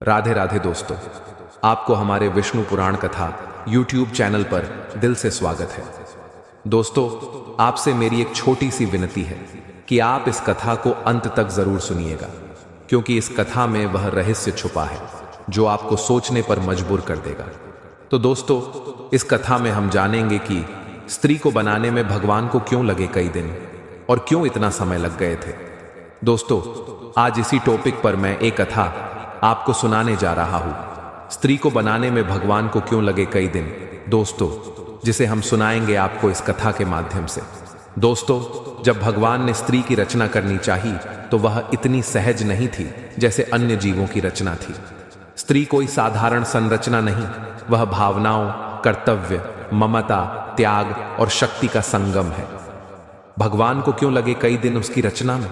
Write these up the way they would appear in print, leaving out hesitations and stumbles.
राधे राधे दोस्तों, आपको हमारे विष्णु पुराण कथा YouTube चैनल पर दिल से स्वागत है। दोस्तों, आपसे मेरी एक छोटी सी विनती है कि आप इस कथा को अंत तक जरूर सुनिएगा, क्योंकि इस कथा में वह रहस्य छुपा है जो आपको सोचने पर मजबूर कर देगा। तो दोस्तों, इस कथा में हम जानेंगे कि स्त्री को बनाने में भगवान को क्यों लगे कई दिन और क्यों इतना समय लग गए थे। दोस्तों, आज इसी टॉपिक पर मैं एक कथा आपको सुनाने जा रहा हूं। स्त्री को बनाने में भगवान को क्यों लगे कई दिन, दोस्तों, जिसे हम सुनाएंगे आपको इस कथा के माध्यम से। दोस्तों, जब भगवान ने स्त्री की रचना करनी चाहिए तो वह इतनी सहज नहीं थी जैसे अन्य जीवों की रचना थी। स्त्री कोई साधारण संरचना नहीं, वह भावनाओं, कर्तव्य, ममता, त्याग और शक्ति का संगम है। भगवान को क्यों लगे कई दिन उसकी रचना में?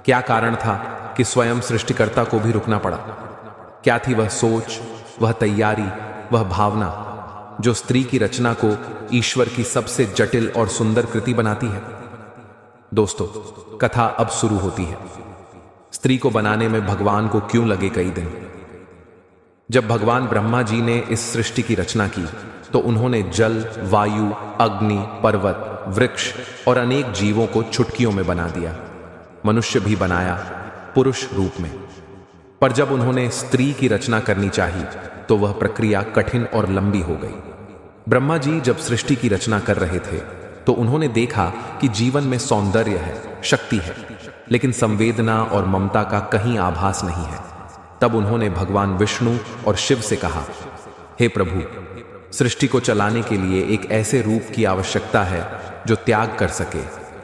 क्या कारण था कि स्वयं सृष्टिकर्ता को भी रुकना पड़ा? क्या थी वह सोच, वह तैयारी, वह भावना जो स्त्री की रचना को ईश्वर की सबसे जटिल और सुंदर कृति बनाती है? दोस्तों, कथा अब शुरू होती है। स्त्री को बनाने में भगवान को क्यों लगे कई दिन? जब भगवान ब्रह्मा जी ने इस सृष्टि की रचना की तो उन्होंने जल, वायु, अग्नि, पर्वत, वृक्ष और अनेक जीवों को चुटकियों में बना दिया। मनुष्य भी बनाया, पुरुष रूप में। पर जब उन्होंने स्त्री की रचना करनी चाहिए तो वह प्रक्रिया कठिन और लंबी हो गई। ब्रह्मा जी जब सृष्टि की रचना कर रहे थे तो उन्होंने देखा कि जीवन में सौंदर्य है, शक्ति है, लेकिन संवेदना और ममता का कहीं आभास नहीं है। तब उन्होंने भगवान विष्णु और शिव से कहा, हे प्रभु, सृष्टि को चलाने के लिए एक ऐसे रूप की आवश्यकता है जो त्याग कर सके,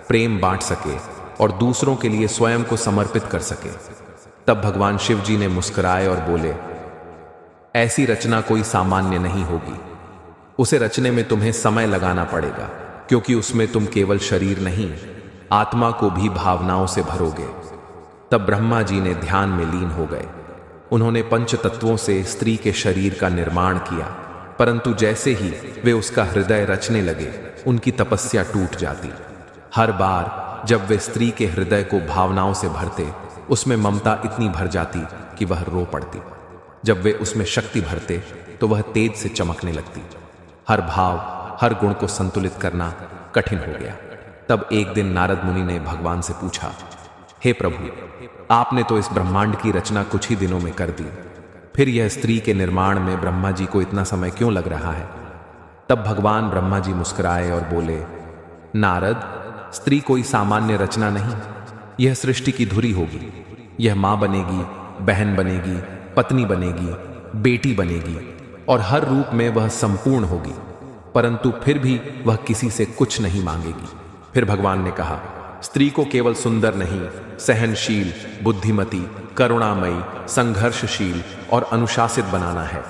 प्रेम बांट सके और दूसरों के लिए स्वयं को समर्पित कर सके। तब भगवान शिव जी ने मुस्कुराए और बोले, ऐसी रचना कोई सामान्य नहीं होगी। उसे रचने में तुम्हें समय लगाना पड़ेगा, क्योंकि उसमें तुम केवल शरीर नहीं, आत्मा को भी भावनाओं से भरोगे। तब ब्रह्मा जी ने ध्यान में लीन हो गए। उन्होंने पंच तत्वों से स्त्री के शरीर का निर्माण किया, परंतु जैसे ही वे उसका हृदय रचने लगे, उनकी तपस्या टूट जाती। हर बार जब वे स्त्री के हृदय को भावनाओं से भरते, उसमें ममता इतनी भर जाती कि वह रो पड़ती। जब वे उसमें शक्ति भरते तो वह तेज से चमकने लगती। हर भाव, हर गुण को संतुलित करना कठिन हो गया। तब एक दिन नारद मुनि ने भगवान से पूछा, हे प्रभु, आपने तो इस ब्रह्मांड की रचना कुछ ही दिनों में कर दी, फिर यह स्त्री के निर्माण में ब्रह्मा जी को इतना समय क्यों लग रहा है? तब भगवान ब्रह्मा जी मुस्कुराए और बोले, नारद, स्त्री कोई सामान्य रचना नहीं, यह सृष्टि की धुरी होगी। यह मां बनेगी, बहन बनेगी, पत्नी बनेगी, बेटी बनेगी और हर रूप में वह संपूर्ण होगी, परंतु फिर भी वह किसी से कुछ नहीं मांगेगी। फिर भगवान ने कहा, स्त्री को केवल सुंदर नहीं, सहनशील, बुद्धिमती, करुणामयी, संघर्षशील और अनुशासित बनाना है।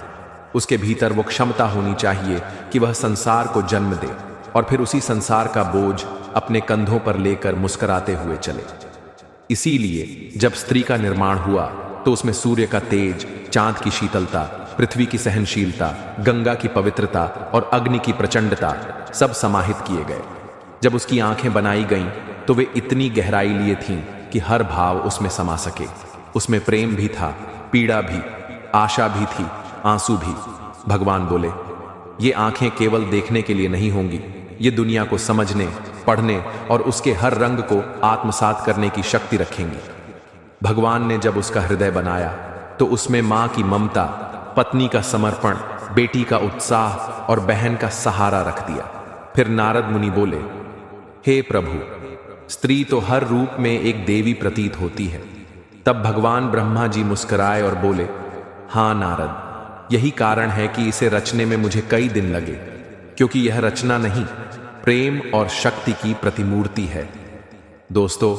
उसके भीतर वो क्षमता होनी चाहिए कि वह संसार को जन्म दे और फिर उसी संसार का बोझ अपने कंधों पर लेकर मुस्कुराते हुए चले। इसीलिए जब स्त्री का निर्माण हुआ तो उसमें सूर्य का तेज, चांद की शीतलता, पृथ्वी की सहनशीलता, गंगा की पवित्रता और अग्नि की प्रचंडता सब समाहित किए गए। जब उसकी आंखें बनाई गईं तो वे इतनी गहराई लिए थीं कि हर भाव उसमें समा सके। उसमें प्रेम भी था, पीड़ा भी, आशा भी थी, आंसू भी। भगवान बोले, ये आंखें केवल देखने के लिए नहीं होंगी, ये दुनिया को समझने, पढ़ने और उसके हर रंग को आत्मसात करने की शक्ति रखेंगी। भगवान ने जब उसका हृदय बनाया तो उसमें मां की ममता, पत्नी का समर्पण, बेटी का उत्साह और बहन का सहारा रख दिया। फिर नारद मुनि बोले, हे प्रभु, स्त्री तो हर रूप में एक देवी प्रतीत होती है। तब भगवान ब्रह्मा जी मुस्कुराए और बोले, हाँ नारद, यही कारण है कि इसे रचने में मुझे कई दिन लगे, क्योंकि यह रचना नहीं, प्रेम और शक्ति की प्रतिमूर्ति है। दोस्तों,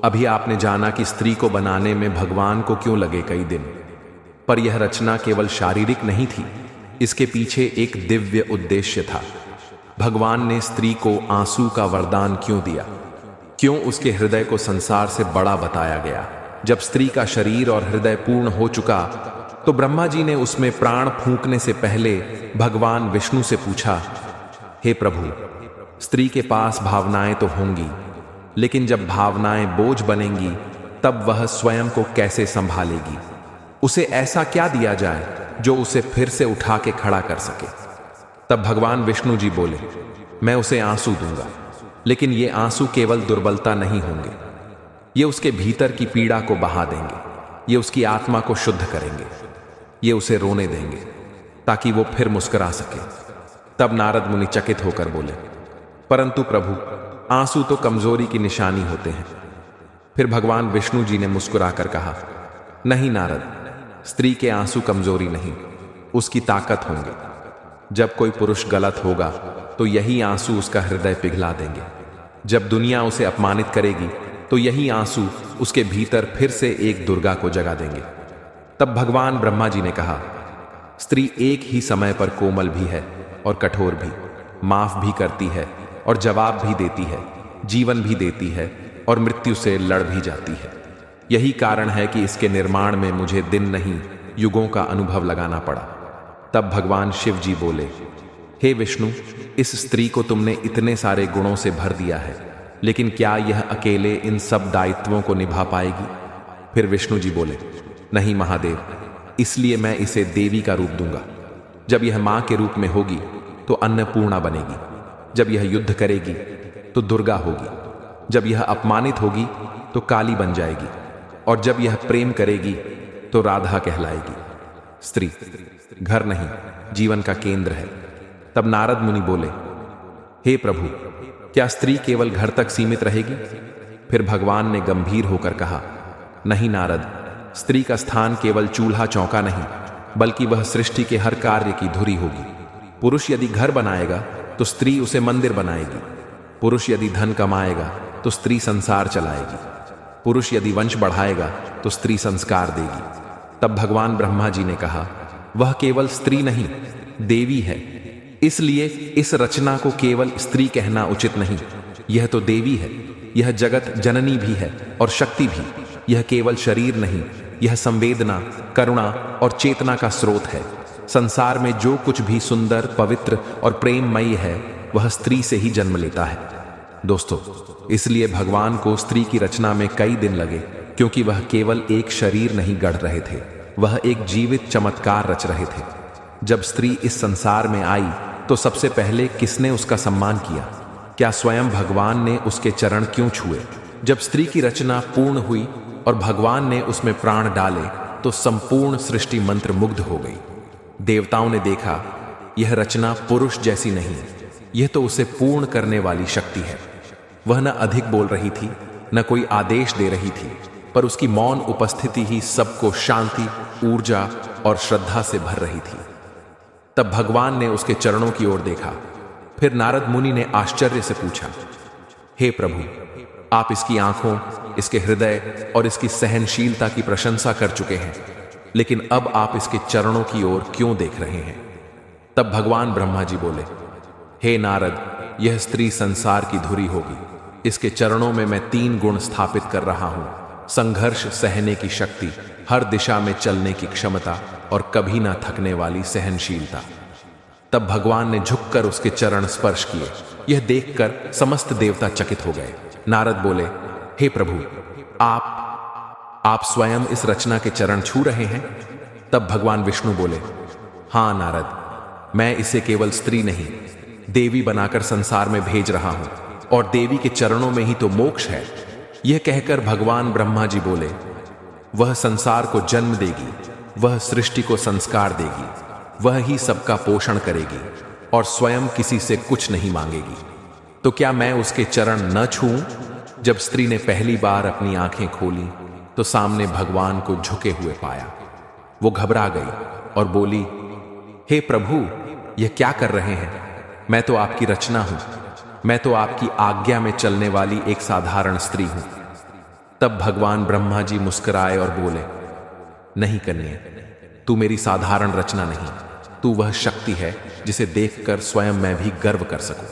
अभी आपने जाना कि स्त्री को बनाने में भगवान को क्यों लगे कई दिन, पर यह रचना केवल शारीरिक नहीं थी, इसके पीछे एक दिव्य उद्देश्य था। भगवान ने स्त्री को आंसू का वरदान क्यों दिया? क्यों उसके हृदय को संसार से बड़ा बताया गया? जब स्त्री का शरीर और हृदय पूर्ण हो चुका तो ब्रह्मा जी ने उसमें प्राण फूंकने से पहले भगवान विष्णु से पूछा, हे प्रभु, स्त्री के पास भावनाएं तो होंगी, लेकिन जब भावनाएं बोझ बनेंगी तब वह स्वयं को कैसे संभालेगी? उसे ऐसा क्या दिया जाए जो उसे फिर से उठा के खड़ा कर सके। तब भगवान विष्णु जी बोले, मैं उसे आंसू दूंगा, लेकिन ये आंसू केवल दुर्बलता नहीं होंगे, ये उसके भीतर की पीड़ा को बहा देंगे, ये उसकी आत्मा को शुद्ध करेंगे, ये उसे रोने देंगे ताकि वो फिर मुस्कुरा सके। तब नारद मुनि चकित होकर बोले, परंतु प्रभु, आंसू तो कमजोरी की निशानी होते हैं। फिर भगवान विष्णु जी ने मुस्कुराकर कहा, नहीं नारद, स्त्री के आंसू कमजोरी नहीं, उसकी ताकत होंगे। जब कोई पुरुष गलत होगा तो यही आंसू उसका हृदय पिघला देंगे। जब दुनिया उसे अपमानित करेगी तो यही आंसू उसके भीतर फिर से एक दुर्गा को जगा देंगे। तब भगवान ब्रह्मा जी ने कहा, स्त्री एक ही समय पर कोमल भी है और कठोर भी, माफ भी करती है और जवाब भी देती है, जीवन भी देती है और मृत्यु से लड़ भी जाती है। यही कारण है कि इसके निर्माण में मुझे दिन नहीं युगों का अनुभव लगाना पड़ा। तब भगवान शिव जी बोले, हे विष्णु, इस स्त्री को तुमने इतने सारे गुणों से भर दिया है, लेकिन क्या यह अकेले इन सब दायित्वों को निभा पाएगी? फिर विष्णु जी बोले, नहीं महादेव, इसलिए मैं इसे देवी का रूप दूंगा। जब यह मां के रूप में होगी तो अन्नपूर्णा बनेगी, जब यह युद्ध करेगी तो दुर्गा होगी, जब यह अपमानित होगी तो काली बन जाएगी, और जब यह प्रेम करेगी तो राधा कहलाएगी। स्त्री घर नहीं, जीवन का केंद्र है। तब नारद मुनि बोले, हे प्रभु, क्या स्त्री केवल घर तक सीमित रहेगी? फिर भगवान ने गंभीर होकर कहा, नहीं नारद, स्त्री का स्थान केवल चूल्हा चौका नहीं, बल्कि वह सृष्टि के हर कार्य की धुरी होगी। पुरुष यदि घर बनाएगा तो स्त्री उसे मंदिर बनाएगी। पुरुष यदि धन कमाएगा तो स्त्री संसार चलाएगी। पुरुष यदि वंश बढ़ाएगा तो स्त्री संस्कार देगी। तब भगवान ब्रह्मा जी ने कहा, वह केवल स्त्री नहीं, देवी है, इसलिए इस रचना को केवल स्त्री कहना उचित नहीं। यह तो देवी है, यह जगत जननी भी है और शक्ति भी। यह केवल शरीर नहीं, यह संवेदना, करुणा और चेतना का स्रोत है। संसार में जो कुछ भी सुंदर, पवित्र और प्रेममयी है, वह स्त्री से ही जन्म लेता है। दोस्तों, इसलिए भगवान को स्त्री की रचना में कई दिन लगे, क्योंकि वह केवल एक शरीर नहीं गढ़ रहे थे, वह एक जीवित चमत्कार रच रहे थे। जब स्त्री इस संसार में आई तो सबसे पहले किसने उसका सम्मान किया? क्या स्वयं भगवान ने उसके चरण क्यों छुए? जब स्त्री की रचना पूर्ण हुई और भगवान ने उसमें प्राण डाले तो संपूर्ण सृष्टि मंत्र मुग्ध हो गई। देवताओं ने देखा, यह रचना पुरुष जैसी नहीं, यह तो उसे पूर्ण करने वाली शक्ति है। वह न अधिक बोल रही थी, न कोई आदेश दे रही थी, पर उसकी मौन उपस्थिति ही सबको शांति, ऊर्जा और श्रद्धा से भर रही थी। तब भगवान ने उसके चरणों की ओर देखा। फिर नारद मुनि ने आश्चर्य से पूछा, हे प्रभु, आप इसकी आंखों, इसके हृदय और इसकी सहनशीलता की प्रशंसा कर चुके हैं, लेकिन अब आप इसके चरणों की ओर क्यों देख रहे हैं? तब भगवान ब्रह्मा जी बोले, हे नारद, यह स्त्री संसार की धुरी होगी। इसके चरणों में मैं 3 गुण स्थापित कर रहा हूं: संघर्ष सहने की शक्ति, हर दिशा में चलने की क्षमता और कभी ना थकने वाली सहनशीलता। तब भगवान ने झुककर उसके चरण स्पर्श किए। यह देखकर समस्त देवता चकित हो गए। नारद बोले, हे प्रभु, आप स्वयं इस रचना के चरण छू रहे हैं? तब भगवान विष्णु बोले, हां नारद, मैं इसे केवल स्त्री नहीं, देवी बनाकर संसार में भेज रहा हूं, और देवी के चरणों में ही तो मोक्ष है। यह कहकर भगवान ब्रह्मा जी बोले, वह संसार को जन्म देगी, वह सृष्टि को संस्कार देगी, वह ही सबका पोषण करेगी और स्वयं किसी से कुछ नहीं मांगेगी। तो क्या मैं उसके चरण न छूऊं? जब स्त्री ने पहली बार अपनी आंखें खोली तो सामने भगवान को झुके हुए पाया। वो घबरा गई और बोली, हे प्रभु, यह क्या कर रहे हैं? मैं तो आपकी रचना हूं, मैं तो आपकी आज्ञा में चलने वाली एक साधारण स्त्री हूं। तब भगवान ब्रह्मा जी मुस्कुराए और बोले, नहीं कन्या, तू मेरी साधारण रचना नहीं, तू वह शक्ति है जिसे देखकर स्वयं मैं भी गर्व कर सकूं।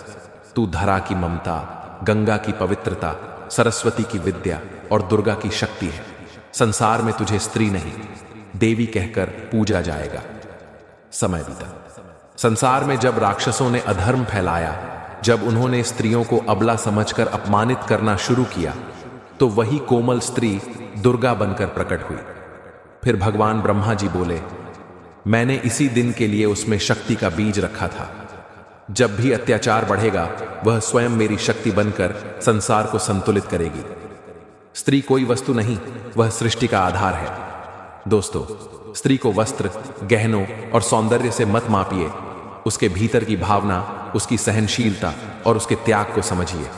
तू धरा की ममता, गंगा की पवित्रता, सरस्वती की विद्या और दुर्गा की शक्ति है। संसार में तुझे स्त्री नहीं, देवी कहकर पूजा जाएगा। समय बीता। संसार में जब राक्षसों ने अधर्म फैलाया, जब उन्होंने स्त्रियों को अबला समझकर अपमानित करना शुरू किया, तो वही कोमल स्त्री दुर्गा बनकर प्रकट हुई। फिर भगवान ब्रह्मा जी बोले, मैंने इसी दिन के लिए उसमें शक्ति का बीज रखा था। जब भी अत्याचार बढ़ेगा वह स्वयं मेरी शक्ति बनकर संसार को संतुलित करेगी। स्त्री कोई वस्तु नहीं, वह सृष्टि का आधार है। दोस्तों, स्त्री को वस्त्र, गहनों और सौंदर्य से मत मापिए, उसके भीतर की भावना, उसकी सहनशीलता और उसके त्याग को समझिए।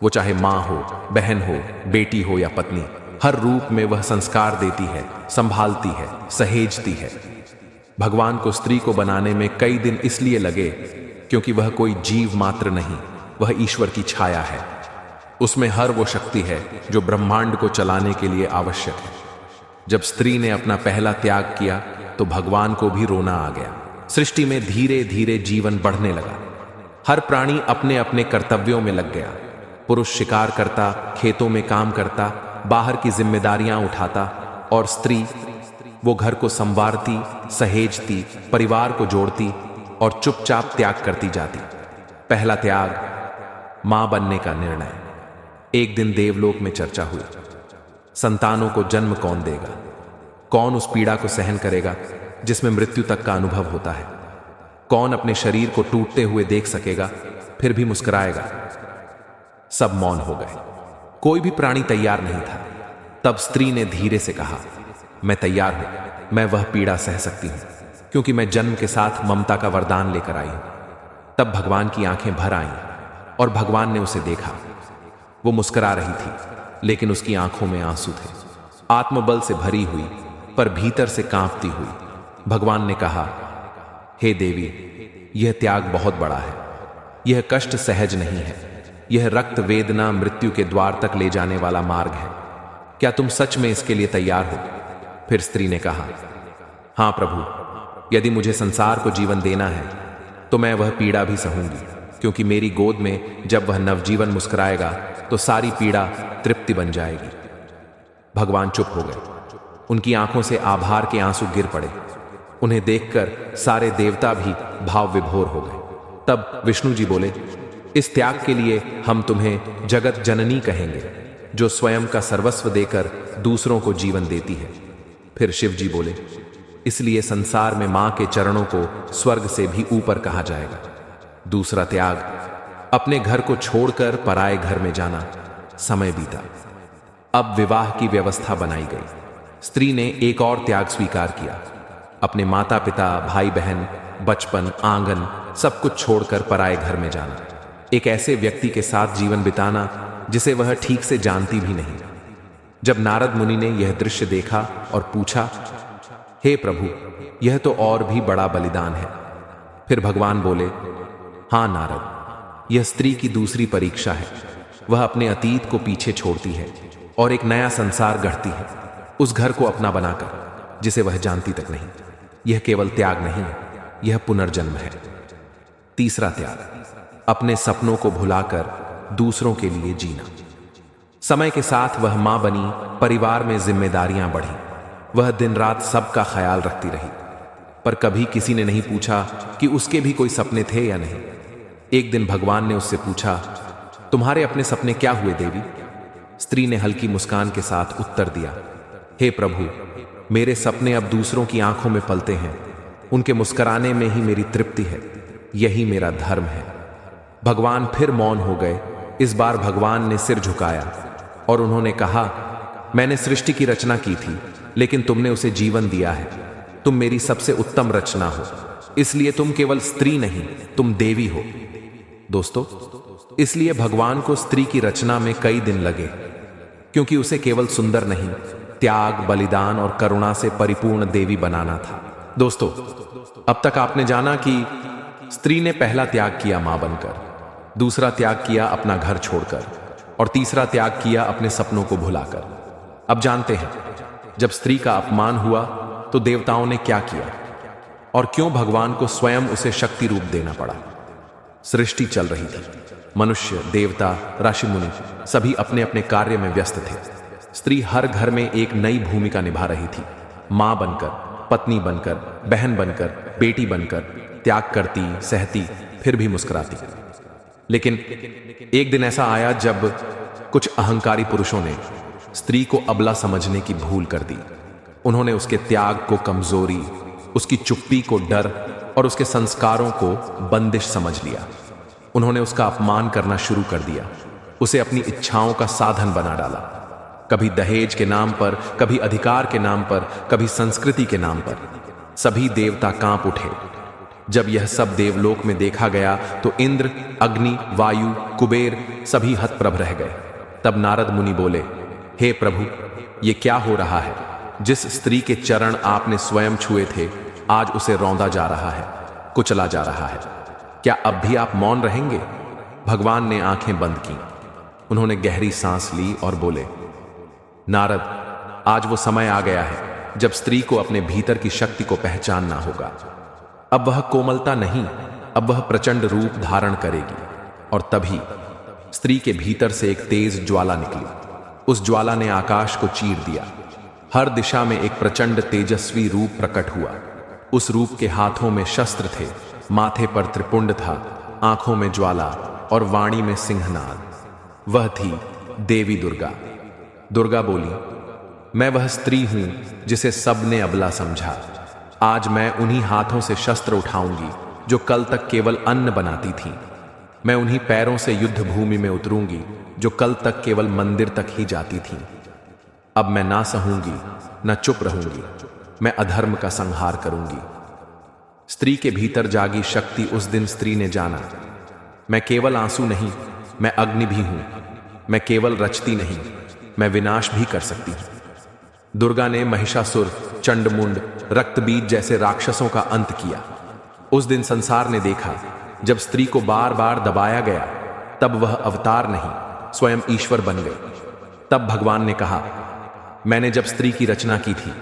वो चाहे मां हो, बहन हो, बेटी हो या पत्नी, हर रूप में वह संस्कार देती है, संभालती है, सहेजती है। भगवान को स्त्री को बनाने में कई दिन इसलिए लगे क्योंकि वह कोई जीव मात्र नहीं, वह ईश्वर की छाया है। उसमें हर वो शक्ति है जो ब्रह्मांड को चलाने के लिए आवश्यक है। जब स्त्री ने अपना पहला त्याग किया तो भगवान को भी रोना आ गया। सृष्टि में धीरे धीरे जीवन बढ़ने लगा। हर प्राणी अपने अपने कर्तव्यों में लग गया। पुरुष शिकार करता, खेतों में काम करता, बाहर की जिम्मेदारियां उठाता, और स्त्री वो घर को संवारती, सहेजती, परिवार को जोड़ती और चुपचाप त्याग करती जाती। पहला त्याग, मां बनने का निर्णय। एक दिन देवलोक में चर्चा हुई। संतानों को जन्म कौन देगा? कौन उस पीड़ा को सहन करेगा जिसमें मृत्यु तक का अनुभव होता है? कौन अपने शरीर को टूटते हुए देख सकेगा फिर भी मुस्कुराएगा? सब मौन हो गए। कोई भी प्राणी तैयार नहीं था। तब स्त्री ने धीरे से कहा, मैं तैयार हूं, मैं वह पीड़ा सह सकती हूं, क्योंकि मैं जन्म के साथ ममता का वरदान लेकर आई हूं। तब भगवान की आंखें भर आईं और भगवान ने उसे देखा। वो मुस्कुरा रही थी, लेकिन उसकी आंखों में आंसू थे। आत्मबल से भरी हुई पर भीतर से कांपती हुई। भगवान ने कहा, हे देवी, यह त्याग बहुत बड़ा है। यह कष्ट सहज नहीं है। यह रक्त वेदना मृत्यु के द्वार तक ले जाने वाला मार्ग है। क्या तुम सच में इसके लिए तैयार हो? फिर स्त्री ने कहा, हां प्रभु, यदि मुझे संसार को जीवन देना है तो मैं वह पीड़ा भी सहूंगी, क्योंकि मेरी गोद में जब वह नवजीवन मुस्कुराएगा तो सारी पीड़ा तृप्ति बन जाएगी। भगवान चुप हो गए। उनकी आंखों से आभार के आंसू गिर पड़े। उन्हें देखकर सारे देवता भी भाव विभोर हो गए। तब विष्णु जी बोले, इस त्याग के लिए हम तुम्हें जगत जननी कहेंगे, जो स्वयं का सर्वस्व देकर दूसरों को जीवन देती है। फिर शिव जी बोले, इसलिए संसार में मां के चरणों को स्वर्ग से भी ऊपर कहा जाएगा। दूसरा त्याग, अपने घर को छोड़कर पराए घर में जाना। समय बीता। अब विवाह की व्यवस्था बनाई गई। स्त्री ने एक और त्याग स्वीकार किया। अपने माता पिता, भाई बहन, बचपन, आंगन सब कुछ छोड़कर पराए घर में जाना। एक ऐसे व्यक्ति के साथ जीवन बिताना जिसे वह ठीक से जानती भी नहीं। जब नारद मुनि ने यह दृश्य देखा और पूछा, हे प्रभु, यह तो और भी बड़ा बलिदान है। फिर भगवान बोले, हां नारद, यह स्त्री की दूसरी परीक्षा है। वह अपने अतीत को पीछे छोड़ती है और एक नया संसार गढ़ती है, उस घर को अपना बनाकर जिसे वह जानती तक नहीं। यह केवल त्याग नहीं है, यह पुनर्जन्म है। तीसरा त्याग, अपने सपनों को भुलाकर दूसरों के लिए जीना। समय के साथ वह मां बनी, परिवार में जिम्मेदारियां बढ़ी। वह दिन रात सबका ख्याल रखती रही, पर कभी किसी ने नहीं पूछा कि उसके भी कोई सपने थे या नहीं। एक दिन भगवान ने उससे पूछा, तुम्हारे अपने सपने क्या हुए देवी? स्त्री ने हल्की मुस्कान के साथ उत्तर दिया, हे प्रभु, मेरे सपने अब दूसरों की आंखों में पलते हैं। उनके मुस्कुराने में ही मेरी तृप्ति है। यही मेरा धर्म है। भगवान फिर मौन हो गए। इस बार भगवान ने सिर झुकाया और उन्होंने कहा, मैंने सृष्टि की रचना की थी, लेकिन तुमने उसे जीवन दिया है। तुम मेरी सबसे उत्तम रचना हो, इसलिए तुम केवल स्त्री नहीं, तुम देवी हो। दोस्तों, इसलिए भगवान को स्त्री की रचना में कई दिन लगे, क्योंकि उसे केवल सुंदर नहीं, त्याग, बलिदान और करुणा से परिपूर्ण देवी बनाना था। दोस्तों, अब तक आपने जाना कि स्त्री ने पहला त्याग किया मां बनकर, दूसरा त्याग किया अपना घर छोड़कर, और तीसरा त्याग किया अपने सपनों को भुलाकर। अब जानते हैं, जब स्त्री का अपमान हुआ तो देवताओं ने क्या किया और क्यों भगवान को स्वयं उसे शक्ति रूप देना पड़ा। सृष्टि चल रही थी। मनुष्य, देवता, ऋषि मुनि सभी अपने अपने कार्य में व्यस्त थे। स्त्री हर घर में एक नई भूमिका निभा रही थी। मां बनकर, पत्नी बनकर, बहन बनकर, बेटी बनकर, त्याग करती, सहती, फिर भी मुस्कुराती। लेकिन एक दिन ऐसा आया जब कुछ अहंकारी पुरुषों ने स्त्री को अबला समझने की भूल कर दी। उन्होंने उसके त्याग को कमजोरी, उसकी चुप्पी को डर और उसके संस्कारों को बंदिश समझ लिया। उन्होंने उसका अपमान करना शुरू कर दिया, उसे अपनी इच्छाओं का साधन बना डाला। कभी दहेज के नाम पर, कभी अधिकार के नाम पर, कभी संस्कृति के नाम पर। सभी देवता कांप उठे। जब यह सब देवलोक में देखा गया तो इंद्र, अग्नि, वायु, कुबेर सभी हतप्रभ रह गए। तब नारद मुनि बोले, हे प्रभु, ये क्या हो रहा है? जिस स्त्री के चरण आपने स्वयं छुए थे, आज उसे रौंदा जा रहा है, कुचला जा रहा है। क्या अब भी आप मौन रहेंगे? भगवान ने आंखें बंद की। उन्होंने गहरी सांस ली और बोले, नारद, आज वो समय आ गया है जब स्त्री को अपने भीतर की शक्ति को पहचानना होगा। अब वह कोमलता नहीं, अब वह प्रचंड रूप धारण करेगी। और तभी स्त्री के भीतर से एक तेज ज्वाला निकली। उस ज्वाला ने आकाश को चीर दिया। हर दिशा में एक प्रचंड तेजस्वी रूप प्रकट हुआ। उस रूप के हाथों में शस्त्र थे, माथे पर त्रिपुंड था, आंखों में ज्वाला और वाणी में सिंहनाद। वह थी देवी दुर्गा। दुर्गा बोली, मैं वह स्त्री हूं जिसे सबने अबला समझा। आज मैं उन्हीं हाथों से शस्त्र उठाऊंगी जो कल तक केवल अन्न बनाती थीं। मैं उन्हीं पैरों से युद्ध भूमि में उतरूंगी जो कल तक केवल मंदिर तक ही जाती थीं। अब मैं ना सहूंगी, न चुप रहूंगी, मैं अधर्म का संहार करूंगी। स्त्री के भीतर जागी शक्ति उस दिन स्त्री ने जाना, मैं केवल आंसू नहीं, मैं अग्नि भी हूं। मैं केवल रचती नहीं, मैं विनाश भी कर सकती हूं। दुर्गा ने महिषासुर, चंडमुंड, रक्तबीज जैसे राक्षसों का अंत किया। उस दिन संसार ने देखा, जब स्त्री को बार बार दबाया गया, तब वह अवतार नहीं, स्वयं ईश्वर बन गई। तब भगवान ने कहा, मैंने जब स्त्री की रचना की थी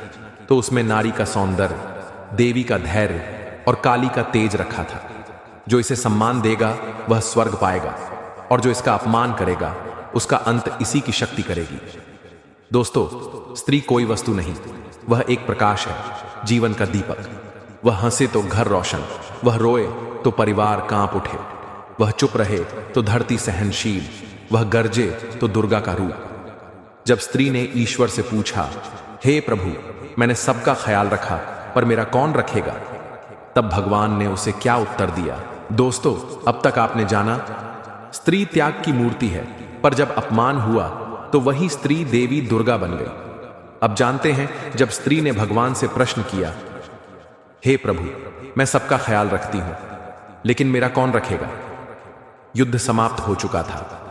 तो उसमें नारी का सौंदर्य, देवी का धैर्य और काली का तेज रखा था। जो इसे सम्मान देगा वह स्वर्ग पाएगा, और जो इसका अपमान करेगा उसका अंत इसी की शक्ति करेगी। दोस्तों, स्त्री कोई वस्तु नहीं, वह एक प्रकाश है, जीवन का दीपक। वह हंसे तो घर रोशन, वह रोए तो परिवार कांप उठे, वह चुप रहे तो धरती सहनशील, वह गरजे तो दुर्गा का रूप। जब स्त्री ने ईश्वर से पूछा, हे प्रभु, मैंने सबका ख्याल रखा पर मेरा कौन रखेगा? तब भगवान ने उसे क्या उत्तर दिया? दोस्तों, अब तक आपने जाना, स्त्री त्याग की मूर्ति है, पर जब अपमान हुआ तो वही स्त्री देवी दुर्गा बन गई। अब जानते हैं, जब स्त्री ने भगवान से प्रश्न किया, हे प्रभु, मैं सबका ख्याल रखती हूं, लेकिन मेरा कौन रखेगा? युद्ध समाप्त हो चुका था।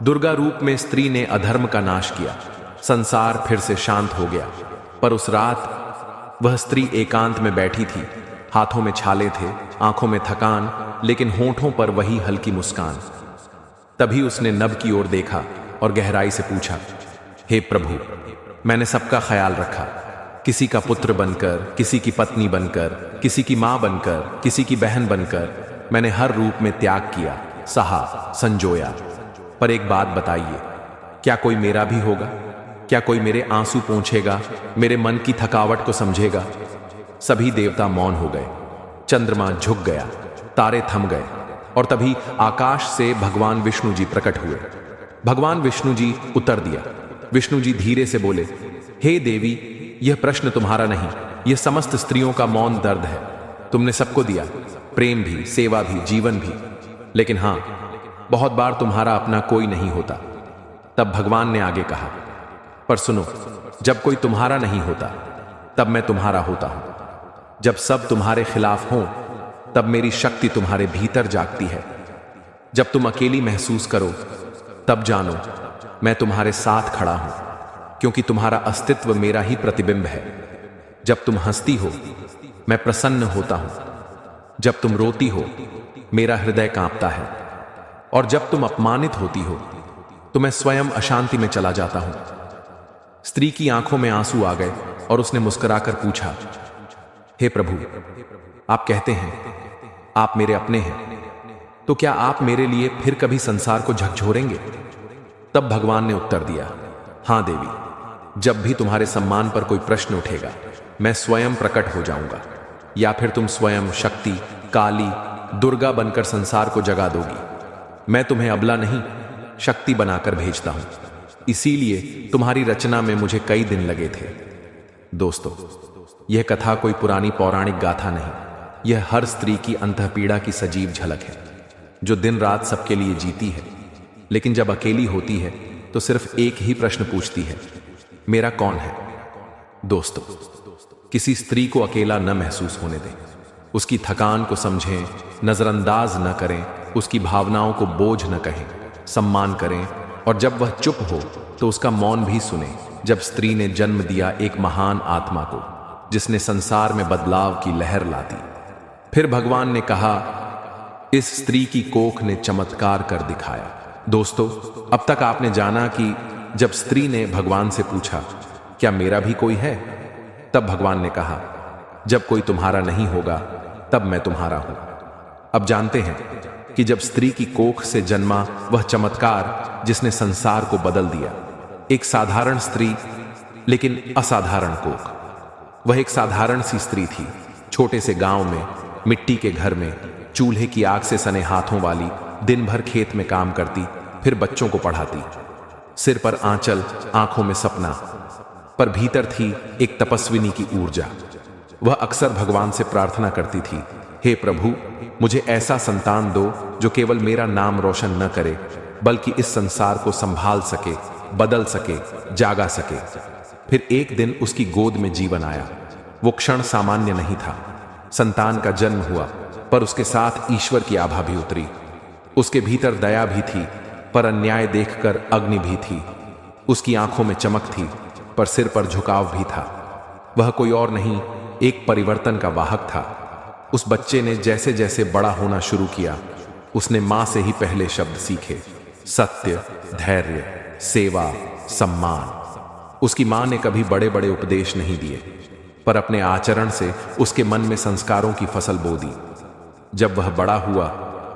दुर्गा रूप में स्त्री ने अधर्म का नाश किया, संसार फिर से शांत हो गया। पर उस रात वह स्त्री एकांत में बैठी थी, हाथों में छाले थे, आंखों में थकान, लेकिन होंठों पर वही हल्की मुस्कान। तभी उसने नभ की ओर देखा और गहराई से पूछा, हे प्रभु, मैंने सबका ख्याल रखा, किसी का पुत्र बनकर, किसी की पत्नी बनकर, किसी की मां बनकर, किसी की बहन बनकर, मैंने हर रूप में त्याग किया, सहा, संजोया। पर एक बात बताइए, क्या कोई मेरा भी होगा? क्या कोई मेरे आंसू पोंछेगा, मेरे मन की थकावट को समझेगा? सभी देवता मौन हो गए, चंद्रमा झुक गया, तारे थम गए, और तभी आकाश से भगवान विष्णु जी प्रकट हुए। भगवान विष्णु जी उत्तर दिया। विष्णु जी धीरे से बोले, हे देवी, यह प्रश्न तुम्हारा नहीं, यह समस्त स्त्रियों का मौन दर्द है। तुमने सबको दिया, प्रेम भी, सेवा भी, जीवन भी, लेकिन हां, बहुत बार तुम्हारा अपना कोई नहीं होता। तब भगवान ने आगे कहा, पर सुनो, जब कोई तुम्हारा नहीं होता तब मैं तुम्हारा होता हूं। जब सब तुम्हारे खिलाफ हों तब मेरी शक्ति तुम्हारे भीतर जागती है। जब तुम अकेली महसूस करो तब जानो मैं तुम्हारे साथ खड़ा हूं, क्योंकि तुम्हारा अस्तित्व मेरा ही प्रतिबिंब है। जब तुम हंसती हो मैं प्रसन्न होता हूं, जब तुम रोती हो मेरा हृदय कांपता है, और जब तुम अपमानित होती हो तो मैं स्वयं अशांति में चला जाता हूं। स्त्री की आंखों में आंसू आ गए और उसने मुस्कुराकर पूछा, हे प्रभु, आप कहते हैं आप मेरे अपने हैं, तो क्या आप मेरे लिए फिर कभी संसार को झकझोरेंगे? तब भगवान ने उत्तर दिया, हां देवी, जब भी तुम्हारे सम्मान पर कोई प्रश्न उठेगा मैं स्वयं प्रकट हो जाऊंगा, या फिर तुम स्वयं शक्ति, काली, दुर्गा बनकर संसार को जगा दोगी। मैं तुम्हें अबला नहीं, शक्ति बनाकर भेजता हूं। इसीलिए तुम्हारी रचना में मुझे कई दिन लगे थे। दोस्तों, यह कथा कोई पुरानी पौराणिक गाथा नहीं, यह हर स्त्री की अंतःपीड़ा की सजीव झलक है, जो दिन रात सबके लिए जीती है, लेकिन जब अकेली होती है तो सिर्फ एक ही प्रश्न पूछती है, मेरा कौन है? दोस्तों, किसी स्त्री को अकेला न महसूस होने दें, उसकी थकान को समझें, नजरअंदाज न करें, उसकी भावनाओं को बोझ न कहें, सम्मान करें, और जब वह चुप हो तो उसका मौन भी सुने। जब स्त्री ने जन्म दिया एक महान आत्मा को, जिसने संसार में बदलाव की लहर ला दी, फिर भगवान ने कहा, इस स्त्री की कोख ने चमत्कार कर दिखाया। दोस्तों, अब तक आपने जाना कि जब स्त्री ने भगवान से पूछा, क्या मेरा भी कोई है? तब भगवान ने कहा, जब कोई तुम्हारा नहीं होगा तब मैं तुम्हारा हूं। अब जानते हैं कि जब स्त्री की कोख से जन्मा वह चमत्कार जिसने संसार को बदल दिया, एक साधारण स्त्री लेकिन असाधारण कोख। वह एक साधारण सी स्त्री थी, छोटे से गांव में, मिट्टी के घर में, चूल्हे की आग से सने हाथों वाली, दिन भर खेत में काम करती, फिर बच्चों को पढ़ाती, सिर पर आंचल, आंखों में सपना, पर भीतर थी एक तपस्विनी की ऊर्जा। वह अक्सर भगवान से प्रार्थना करती थी, हे प्रभु, मुझे ऐसा संतान दो जो केवल मेरा नाम रोशन न करे, बल्कि इस संसार को संभाल सके, बदल सके, जागा सके। फिर एक दिन उसकी गोद में जीवन आया। वो क्षण सामान्य नहीं था। संतान का जन्म हुआ, पर उसके साथ ईश्वर की आभा भी उतरी। उसके भीतर दया भी थी, पर अन्याय देखकर अग्नि भी थी। उसकी आंखों में चमक थी, पर सिर पर झुकाव भी था। वह कोई और नहीं, एक परिवर्तन का वाहक था। उस बच्चे ने जैसे जैसे बड़ा होना शुरू किया, उसने मां से ही पहले शब्द सीखे, सत्य, धैर्य, सेवा, सम्मान। उसकी मां ने कभी बड़े बड़े उपदेश नहीं दिए, पर अपने आचरण से उसके मन में संस्कारों की फसल बो दी। जब वह बड़ा हुआ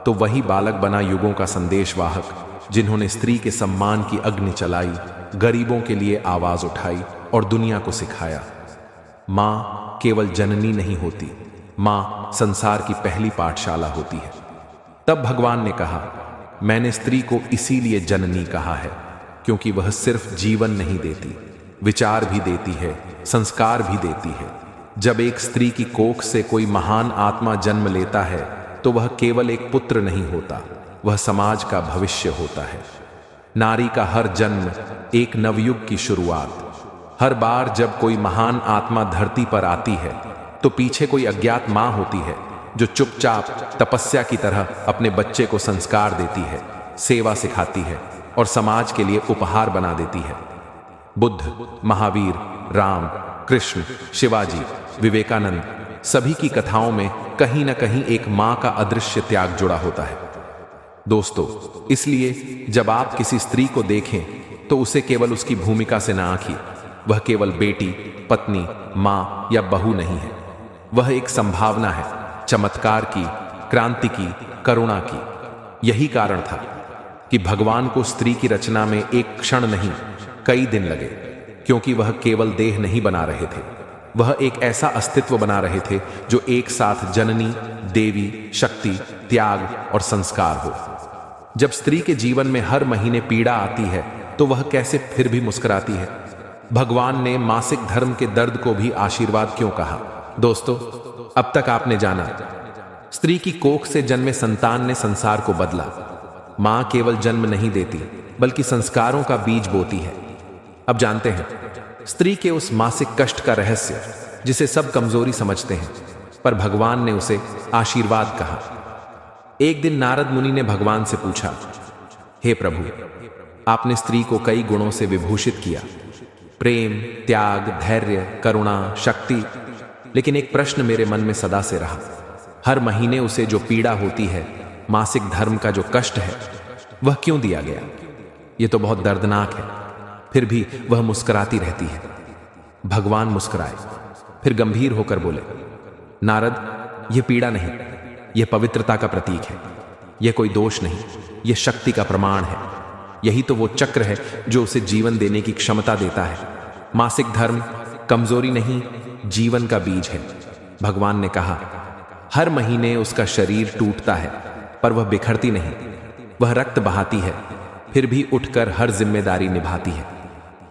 तो वही बालक बना युगों का संदेशवाहक, जिन्होंने स्त्री के सम्मान की अग्नि चलाई, गरीबों के लिए आवाज उठाई और दुनिया को सिखाया, मां केवल जननी नहीं होती, मां संसार की पहली पाठशाला होती है। तब भगवान ने कहा, मैंने स्त्री को इसीलिए जननी कहा है, क्योंकि वह सिर्फ जीवन नहीं देती, विचार भी देती है, संस्कार भी देती है। जब एक स्त्री की कोख से कोई महान आत्मा जन्म लेता है तो वह केवल एक पुत्र नहीं होता, वह समाज का भविष्य होता है। नारी का हर जन्म एक नवयुग की शुरुआत। हर बार जब कोई महान आत्मा धरती पर आती है तो पीछे कोई अज्ञात मां होती है, जो चुपचाप तपस्या की तरह अपने बच्चे को संस्कार देती है, सेवा सिखाती है और समाज के लिए उपहार बना देती है। बुद्ध, महावीर, राम, कृष्ण, शिवाजी, विवेकानंद, सभी की कथाओं में कहीं न कहीं एक मां का अदृश्य त्याग जुड़ा होता है। दोस्तों, इसलिए जब आप किसी स्त्री को देखें तो उसे केवल उसकी भूमिका से ना आंखें। वह केवल बेटी, पत्नी, मां या बहू नहीं है। वह एक संभावना है, चमत्कार की, क्रांति की, करुणा की। यही कारण था कि भगवान को स्त्री की रचना में एक क्षण नहीं, कई दिन लगे, क्योंकि वह केवल देह नहीं बना रहे थे, वह एक ऐसा अस्तित्व बना रहे थे जो एक साथ जननी, देवी, शक्ति, त्याग और संस्कार हो। जब स्त्री के जीवन में हर महीने पीड़ा आती है तो वह कैसे फिर भी मुस्कुराती है? भगवान ने मासिक धर्म के दर्द को भी आशीर्वाद क्यों कहा? दोस्तों, अब तक आपने जाना, स्त्री की कोख से जन्मे संतान ने संसार को बदला। मां केवल जन्म नहीं देती, बल्कि संस्कारों का बीज बोती है। अब जानते हैं स्त्री के उस मासिक कष्ट का रहस्य, जिसे सब कमजोरी समझते हैं, पर भगवान ने उसे आशीर्वाद कहा। एक दिन नारद मुनि ने भगवान से पूछा, हे प्रभु, आपने स्त्री को कई गुणों से विभूषित किया, प्रेम, त्याग, धैर्य, करुणा, शक्ति, लेकिन एक प्रश्न मेरे मन में सदा से रहा। हर महीने उसे जो पीड़ा होती है, मासिक धर्म का जो कष्ट है, वह क्यों दिया गया? यह तो बहुत दर्दनाक है। फिर भी वह मुस्कुराती रहती है। भगवान मुस्कुराए, फिर गंभीर होकर बोले, नारद, यह पीड़ा नहीं, यह पवित्रता का प्रतीक है। यह कोई दोष नहीं, यह शक्ति का प्रमाण है। यही तो वो चक्र है जो उसे जीवन देने की क्षमता देता है। मासिक धर्म कमजोरी नहीं, जीवन का बीज है। भगवान ने कहा, हर महीने उसका शरीर टूटता है, पर वह बिखरती नहीं। वह रक्त बहाती है, फिर भी उठकर हर जिम्मेदारी निभाती है।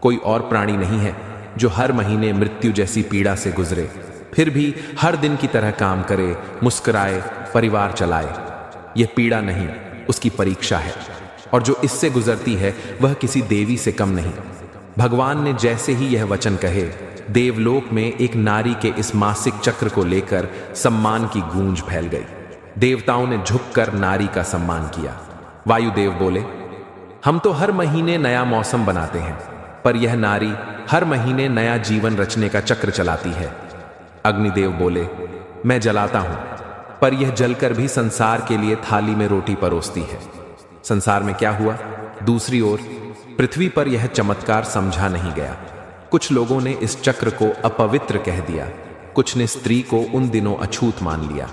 कोई और प्राणी नहीं है जो हर महीने मृत्यु जैसी पीड़ा से गुजरे, फिर भी हर दिन की तरह काम करे, मुस्कुराए, परिवार चलाए। यह पीड़ा नहीं, उसकी परीक्षा है, और जो इससे गुजरती है वह किसी देवी से कम नहीं। भगवान ने जैसे ही यह वचन कहे, देवलोक में एक नारी के इस मासिक चक्र को लेकर सम्मान की गूंज फैल गई। देवताओं ने झुककर नारी का सम्मान किया। वायुदेव बोले, हम तो हर महीने नया मौसम बनाते हैं, पर यह नारी हर महीने नया जीवन रचने का चक्र चलाती है। अग्निदेव बोले, मैं जलाता हूं, पर यह जलकर भी संसार के लिए थाली में रोटी परोसती है। संसार में क्या हुआ? दूसरी ओर पृथ्वी पर यह चमत्कार समझा नहीं गया। कुछ लोगों ने इस चक्र को अपवित्र कह दिया, कुछ ने स्त्री को उन दिनों अछूत मान लिया।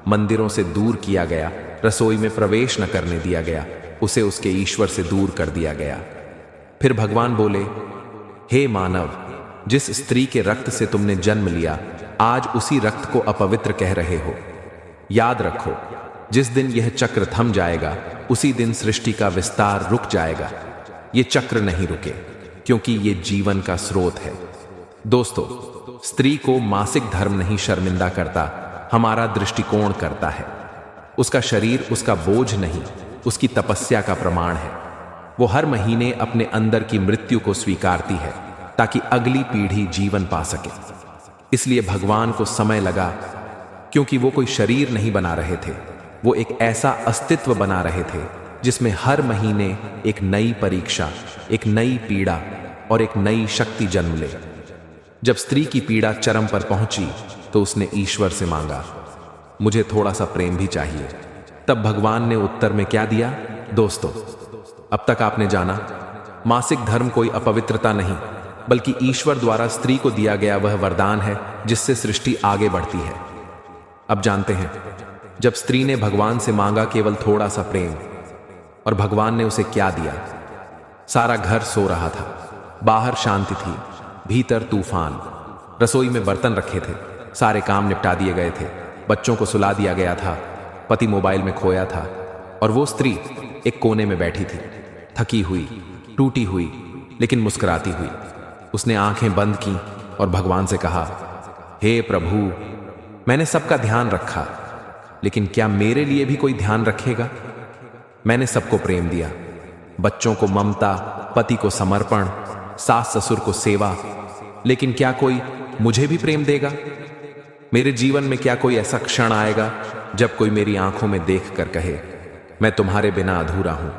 मंदिरों से दूर किया गया, रसोई में प्रवेश न करने दिया गया, उसे उसके ईश्वर से दूर कर दिया गया। फिर भगवान बोले, हे मानव, जिस स्त्री के रक्त से तुमने जन्म लिया, आज उसी रक्त को अपवित्र कह रहे हो। याद रखो, जिस दिन यह चक्र थम जाएगा, उसी दिन सृष्टि का विस्तार रुक जाएगा। ये चक्र नहीं रुके, क्योंकि ये जीवन का स्रोत है। दोस्तों, स्त्री को मासिक धर्म नहीं शर्मिंदा करता, हमारा दृष्टिकोण करता है। उसका शरीर उसका बोझ नहीं, उसकी तपस्या का प्रमाण है। वो हर महीने अपने अंदर की मृत्यु को स्वीकारती है, ताकि अगली पीढ़ी जीवन पा सके। इसलिए भगवान को समय लगा, क्योंकि वो कोई शरीर नहीं बना रहे थे, वो एक ऐसा अस्तित्व बना रहे थे जिसमें हर महीने एक नई परीक्षा, एक नई पीड़ा और एक नई शक्ति जन्म ले। जब स्त्री की पीड़ा चरम पर पहुंची तो उसने ईश्वर से मांगा, मुझे थोड़ा सा प्रेम भी चाहिए। तब भगवान ने उत्तर में क्या दिया? दोस्तों, अब तक आपने जाना, मासिक धर्म कोई अपवित्रता नहीं, बल्कि ईश्वर द्वारा स्त्री को दिया गया वह वरदान है जिससे सृष्टि आगे बढ़ती है। अब जानते हैं, जब स्त्री ने भगवान से मांगा केवल थोड़ा सा प्रेम, और भगवान ने उसे क्या दिया? सारा घर सो रहा था, बाहर शांति थी, भीतर तूफान। रसोई में बर्तन रखे थे, सारे काम निपटा दिए गए थे, बच्चों को सुला दिया गया था, पति मोबाइल में खोया था, और वो स्त्री एक कोने में बैठी थी, थकी हुई, टूटी हुई, लेकिन मुस्कुराती हुई। उसने आंखें बंद की और भगवान से कहा, हे प्रभु, मैंने सबका ध्यान रखा, लेकिन क्या मेरे लिए भी कोई ध्यान रखेगा? मैंने सबको प्रेम दिया, बच्चों को ममता, पति को समर्पण, सास ससुर को सेवा, लेकिन क्या कोई मुझे भी प्रेम देगा? मेरे जीवन में क्या कोई ऐसा क्षण आएगा जब कोई मेरी आंखों में देखकर कहे, मैं तुम्हारे बिना अधूरा हूं?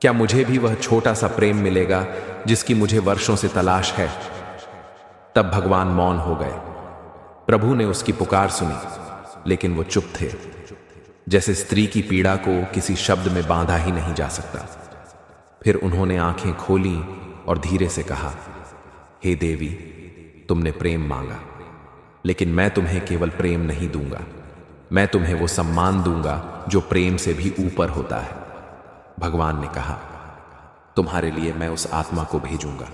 क्या मुझे भी वह छोटा सा प्रेम मिलेगा जिसकी मुझे वर्षों से तलाश है? तब भगवान मौन हो गए। प्रभु ने उसकी पुकार सुनी, लेकिन वो चुप थे, जैसे स्त्री की पीड़ा को किसी शब्द में बांधा ही नहीं जा सकता। फिर उन्होंने आंखें खोली और धीरे से कहा, हे देवी, तुमने प्रेम मांगा, लेकिन मैं तुम्हें केवल प्रेम नहीं दूंगा, मैं तुम्हें वो सम्मान दूंगा जो प्रेम से भी ऊपर होता है। भगवान ने कहा, तुम्हारे लिए मैं उस आत्मा को भेजूंगा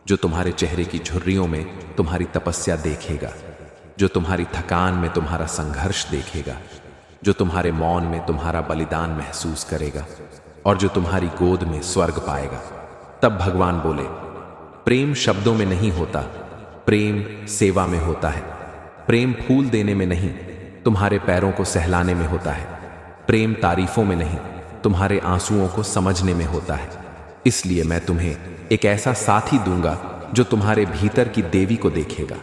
जो तुम्हारे चेहरे की झुर्रियों में तुम्हारी तपस्या देखेगा, जो तुम्हारी थकान में तुम्हारा संघर्ष देखेगा, जो तुम्हारे मौन में तुम्हारा बलिदान महसूस करेगा, और जो तुम्हारी गोद में स्वर्ग पाएगा। तब भगवान बोले, प्रेम शब्दों में नहीं होता, प्रेम सेवा में होता है। प्रेम फूल देने में नहीं, तुम्हारे पैरों को सहलाने में होता है। प्रेम तारीफों में नहीं, तुम्हारे आंसुओं को समझने में होता है। इसलिए मैं तुम्हें एक ऐसा साथी दूंगा जो तुम्हारे भीतर की देवी को देखेगा,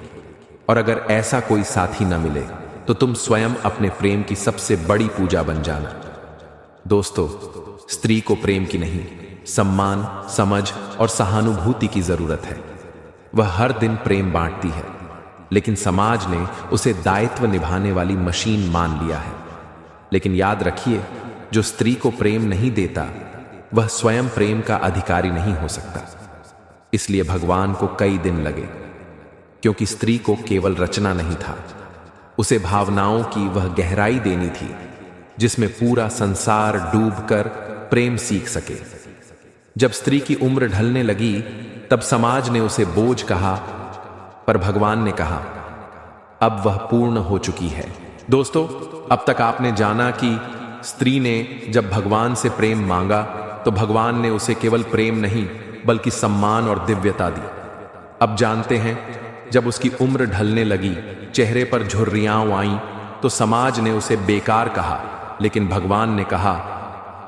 और अगर ऐसा कोई साथी न मिले तो तुम स्वयं अपने प्रेम की सबसे बड़ी पूजा बन जाना। दोस्तों, स्त्री को प्रेम की नहीं, सम्मान, समझ और सहानुभूति की जरूरत है। वह हर दिन प्रेम बांटती है, लेकिन समाज ने उसे दायित्व निभाने वाली मशीन मान लिया है। लेकिन याद रखिए, जो स्त्री को प्रेम नहीं देता वह स्वयं प्रेम का अधिकारी नहीं हो सकता। इसलिए भगवान को कई दिन लगे, क्योंकि स्त्री को केवल रचना नहीं था, उसे भावनाओं की वह गहराई देनी थी जिसमें पूरा संसार डूबकर प्रेम सीख सके। जब स्त्री की उम्र ढलने लगी तब समाज ने उसे बोझ कहा, पर भगवान ने कहा, अब वह पूर्ण हो चुकी है। दोस्तों, अब तक आपने जाना कि स्त्री ने जब भगवान से प्रेम मांगा तो भगवान ने उसे केवल प्रेम नहीं बल्कि सम्मान और दिव्यता दी। अब जानते हैं, जब उसकी उम्र ढलने लगी, चेहरे पर झुर्रियां आईं, तो समाज ने उसे बेकार कहा, लेकिन भगवान ने कहा,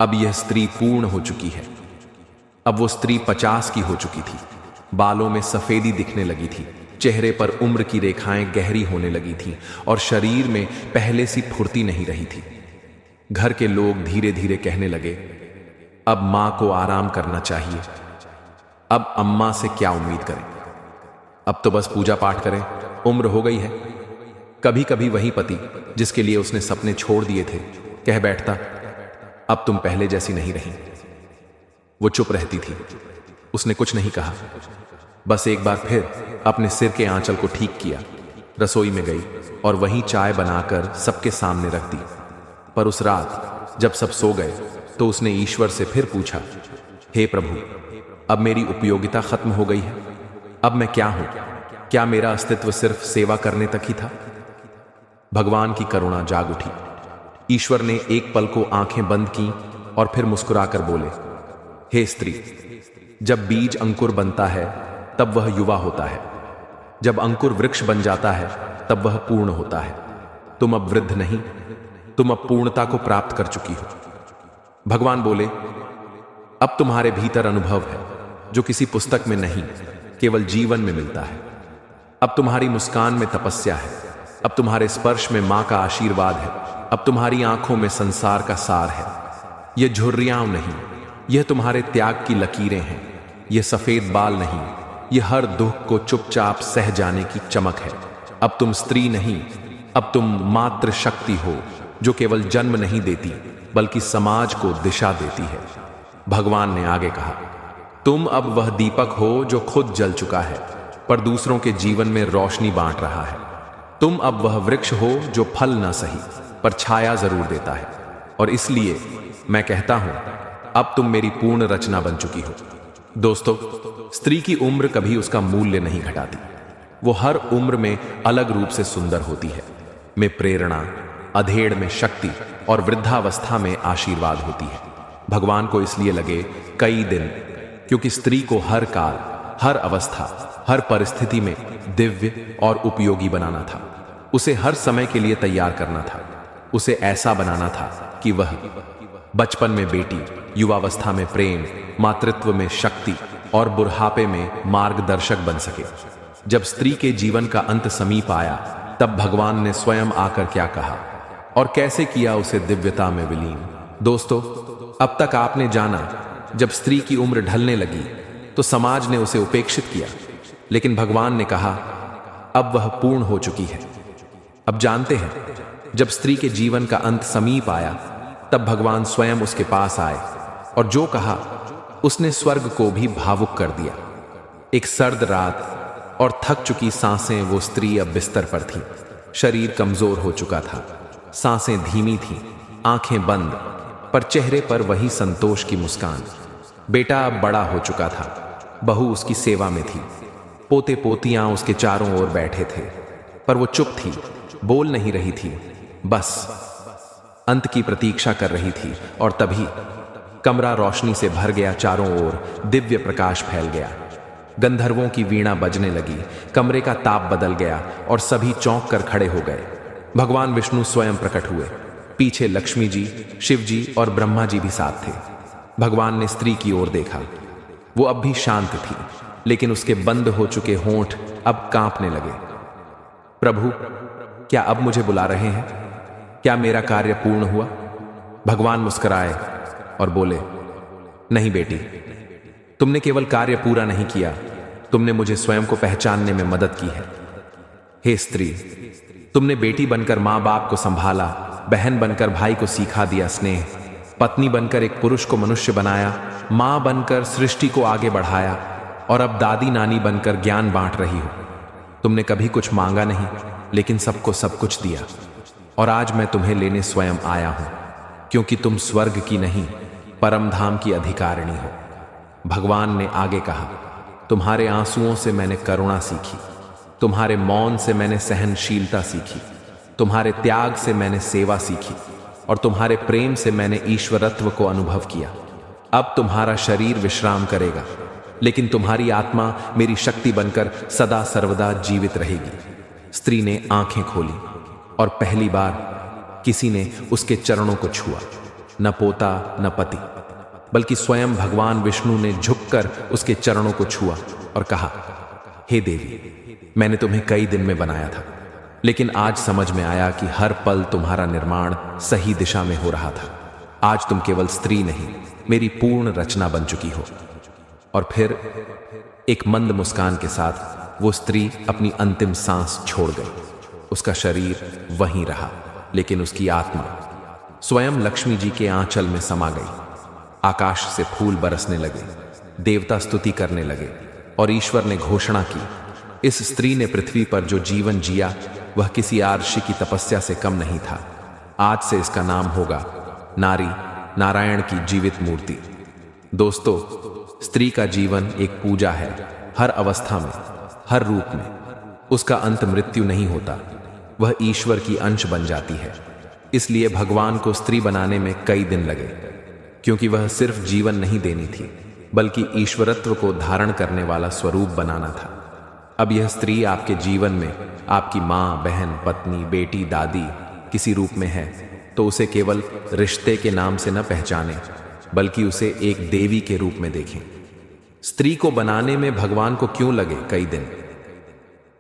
अब यह स्त्री पूर्ण हो चुकी है। अब वो स्त्री 50 की हो चुकी थी। बालों में सफेदी दिखने लगी थी, चेहरे पर उम्र की रेखाएं गहरी होने लगी थीं और शरीर में पहले सी फुर्ती नहीं रही थी। घर के लोग धीरे धीरे कहने लगे, अब मां को आराम करना चाहिए। अब अम्मा से क्या उम्मीद करें? अब तो बस पूजा पाठ करें, उम्र हो गई है। कभी कभी वही पति जिसके लिए उसने सपने छोड़ दिए थे कह बैठता, अब तुम पहले जैसी नहीं रही। वो चुप रहती थी, उसने कुछ नहीं कहा, बस एक बार फिर अपने सिर के आंचल को ठीक किया, रसोई में गई और वहीं चाय बनाकर सबके सामने रख दी। पर उस रात जब सब सो गए तो उसने ईश्वर से फिर पूछा, हे प्रभु, अब मेरी उपयोगिता खत्म हो गई है, अब मैं क्या हूं? क्या मेरा अस्तित्व सिर्फ सेवा करने तक ही था? भगवान की करुणा जाग उठी। ईश्वर ने एक पल को आंखें बंद की और फिर मुस्कुराकर बोले, हे स्त्री, जब बीज अंकुर बनता है तब वह युवा होता है, जब अंकुर वृक्ष बन जाता है तब वह पूर्ण होता है। तुम अब वृद्ध नहीं, तुम अब पूर्णता को प्राप्त कर चुकी हो। भगवान बोले, अब तुम्हारे भीतर अनुभव है जो किसी पुस्तक में नहीं, केवल जीवन में मिलता है। अब तुम्हारी मुस्कान में तपस्या है, अब तुम्हारे स्पर्श में मां का आशीर्वाद है, अब तुम्हारी आंखों में संसार का सार है। यह झुर्रियां नहीं, यह तुम्हारे त्याग की लकीरें हैं। यह सफेद बाल नहीं, यह हर दुख को चुपचाप सह जाने की चमक है। अब तुम स्त्री नहीं, अब तुम मात्र शक्ति हो जो केवल जन्म नहीं देती बल्कि समाज को दिशा देती है। भगवान ने आगे कहा, तुम अब वह दीपक हो जो खुद जल चुका है पर दूसरों के जीवन में रोशनी बांट रहा है। तुम अब वह वृक्ष हो जो फल न सही पर छाया जरूर देता है। और इसलिए मैं कहता हूं, अब तुम मेरी पूर्ण रचना बन चुकी हो। दोस्तों, स्त्री की उम्र कभी उसका मूल्य नहीं घटाती। वो हर उम्र में अलग रूप से सुंदर होती है। में प्रेरणा, अधेड़ में शक्ति और वृद्धावस्था में आशीर्वाद होती है। भगवान को इसलिए लगे कई दिन, क्योंकि स्त्री को हर काल, हर अवस्था, हर परिस्थिति में दिव्य और उपयोगी बनाना था। उसे हर समय के लिए तैयार करना था। उसे ऐसा बनाना था कि वह बचपन में बेटी, युवावस्था में प्रेम, मातृत्व में शक्ति और बुढ़ापे में मार्गदर्शक बन सके। जब स्त्री के जीवन का अंत समीप आया तब भगवान ने स्वयं आकर क्या कहा और कैसे किया उसे दिव्यता में विलीन। दोस्तों, अब तक आपने जाना, जब स्त्री की उम्र ढलने लगी तो समाज ने उसे उपेक्षित किया, लेकिन भगवान ने कहा, अब वह पूर्ण हो चुकी है। अब जानते हैं, जब स्त्री के जीवन का अंत समीप आया तब भगवान स्वयं उसके पास आए और जो कहा उसने स्वर्ग को भी भावुक कर दिया। एक सर्द रात और थक चुकी सांसें वो स्त्री अब बिस्तर पर थी। शरीर कमजोर हो चुका था, सांसें धीमी थीं, आंखें बंद, पर चेहरे पर वही संतोष की मुस्कान। बेटा अब बड़ा हो चुका था, बहू उसकी सेवा में थी, पोते पोतियां उसके चारों ओर बैठे थे, पर वो चुप थी, बोल नहीं रही थी, बस अंत की प्रतीक्षा कर रही थी। और तभी कमरा रोशनी से भर गया, चारों ओर दिव्य प्रकाश फैल गया। गंधर्वों की वीणा बजने लगी, कमरे का ताप बदल गया और सभी चौंक कर खड़े हो गए। भगवान विष्णु स्वयं प्रकट हुए। पीछे लक्ष्मी जी, शिव जी और ब्रह्मा जी भी साथ थे। भगवान ने स्त्री की ओर देखा। वो अब भी शांत थी, लेकिन उसके बंद हो चुके होंठ अब कांपने लगे। प्रभु, क्या अब मुझे बुला रहे हैं? क्या मेरा कार्य पूर्ण हुआ? भगवान मुस्कुराए और बोले, नहीं बेटी, तुमने केवल कार्य पूरा नहीं किया, तुमने मुझे स्वयं को पहचानने में मदद की है। हे स्त्री, तुमने बेटी बनकर मां बाप को संभाला, बहन बनकर भाई को सिखा दिया स्नेह, पत्नी बनकर एक पुरुष को मनुष्य बनाया, मां बनकर सृष्टि को आगे बढ़ाया और अब दादी नानी बनकर ज्ञान बांट रही हो। तुमने कभी कुछ मांगा नहीं, लेकिन सबको सब कुछ दिया। और आज मैं तुम्हें लेने स्वयं आया हूं, क्योंकि तुम स्वर्ग की नहीं, परम धाम की अधिकारिणी हो। भगवान ने आगे कहा, तुम्हारे आंसुओं से मैंने करुणा सीखी, तुम्हारे मौन से मैंने सहनशीलता सीखी, तुम्हारे त्याग से मैंने सेवा सीखी और तुम्हारे प्रेम से मैंने ईश्वरत्व को अनुभव किया। अब तुम्हारा शरीर विश्राम करेगा, लेकिन तुम्हारी आत्मा मेरी शक्ति बनकर सदा सर्वदा जीवित रहेगी। स्त्री ने आंखें खोली और पहली बार किसी ने उसके चरणों को छुआ, न पोता न पति, बल्कि स्वयं भगवान विष्णु ने झुककर उसके चरणों को छुआ और कहा, हे देवी, मैंने तुम्हें कई दिन में बनाया था, लेकिन आज समझ में आया कि हर पल तुम्हारा निर्माण सही दिशा में हो रहा था। आज तुम केवल स्त्री नहीं, मेरी पूर्ण रचना बन चुकी हो। और फिर एक मंद मुस्कान के साथ वो स्त्री अपनी अंतिम सांस छोड़ गई। उसका शरीर वहीं रहा, लेकिन उसकी आत्मा स्वयं लक्ष्मी जी के आंचल में समा गई। आकाश से फूल बरसने लगे, देवता स्तुति करने लगे और ईश्वर ने घोषणा की, इस स्त्री ने पृथ्वी पर जो जीवन जिया वह किसी आर्षि की तपस्या से कम नहीं था। आज से इसका नाम होगा नारी, नारायण की जीवित मूर्ति। दोस्तों, स्त्री का जीवन एक पूजा है। हर अवस्था में, हर रूप में उसका अंत मृत्यु नहीं होता, वह ईश्वर की अंश बन जाती है। इसलिए भगवान को स्त्री बनाने में कई दिन लगे, क्योंकि वह सिर्फ जीवन नहीं देनी थी, बल्कि ईश्वरत्व को धारण करने वाला स्वरूप बनाना था। अब यह स्त्री आपके जीवन में आपकी माँ, बहन, पत्नी, बेटी, दादी किसी रूप में है, तो उसे केवल रिश्ते के नाम से न पहचाने, बल्कि उसे एक देवी के रूप में देखें। स्त्री को बनाने में भगवान को क्यों लगे कई दिन?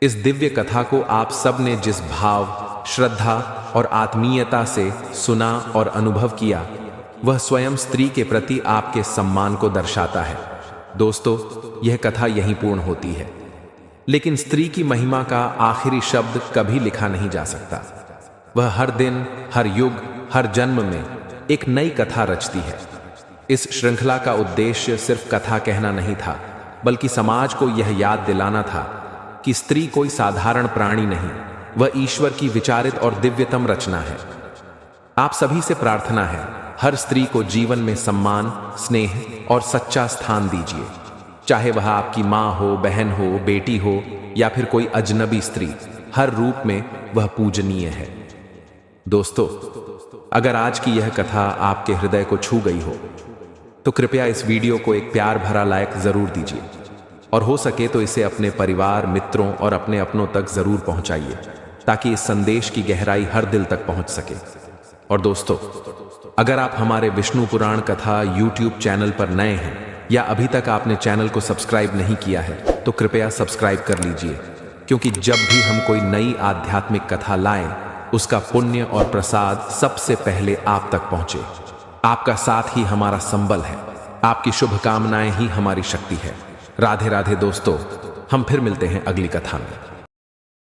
इस दिव्य कथा को आप सब ने जिस भाव, श्रद्धा और आत्मीयता से सुना और अनुभव किया, वह स्वयं स्त्री के प्रति आपके सम्मान को दर्शाता है। दोस्तों, यह कथा यहीं पूर्ण होती है, लेकिन स्त्री की महिमा का आखिरी शब्द कभी लिखा नहीं जा सकता। वह हर दिन, हर युग, हर जन्म में एक नई कथा रचती है। इस श्रृंखला का उद्देश्य सिर्फ कथा कहना नहीं था, बल्कि समाज को यह याद दिलाना था कि स्त्री कोई साधारण प्राणी नहीं, वह ईश्वर की विचारित और दिव्यतम रचना है। आप सभी से प्रार्थना है, हर स्त्री को जीवन में सम्मान, स्नेह और सच्चा स्थान दीजिए, चाहे वह आपकी माँ हो, बहन हो, बेटी हो या फिर कोई अजनबी स्त्री। हर रूप में वह पूजनीय है। दोस्तों, अगर आज की यह कथा आपके हृदय को छू गई हो तो कृपया इस वीडियो को एक प्यार भरा लाइक जरूर दीजिए, और हो सके तो इसे अपने परिवार, मित्रों और अपने अपनों तक जरूर पहुंचाइए, ताकि इस संदेश की गहराई हर दिल तक पहुंच सके। और दोस्तों, अगर आप हमारे विष्णु पुराण कथा YouTube चैनल पर नए हैं या अभी तक आपने चैनल को सब्सक्राइब नहीं किया है, तो कृपया सब्सक्राइब कर लीजिए, क्योंकि जब भी हम कोई नई आध्यात्मिक कथा लाएं, उसका पुण्य और प्रसाद सबसे पहले आप तक पहुंचे। आपका साथ ही हमारा संबल है, आपकी शुभकामनाएं ही हमारी शक्ति है। राधे राधे दोस्तों, हम फिर मिलते हैं अगली कथा में।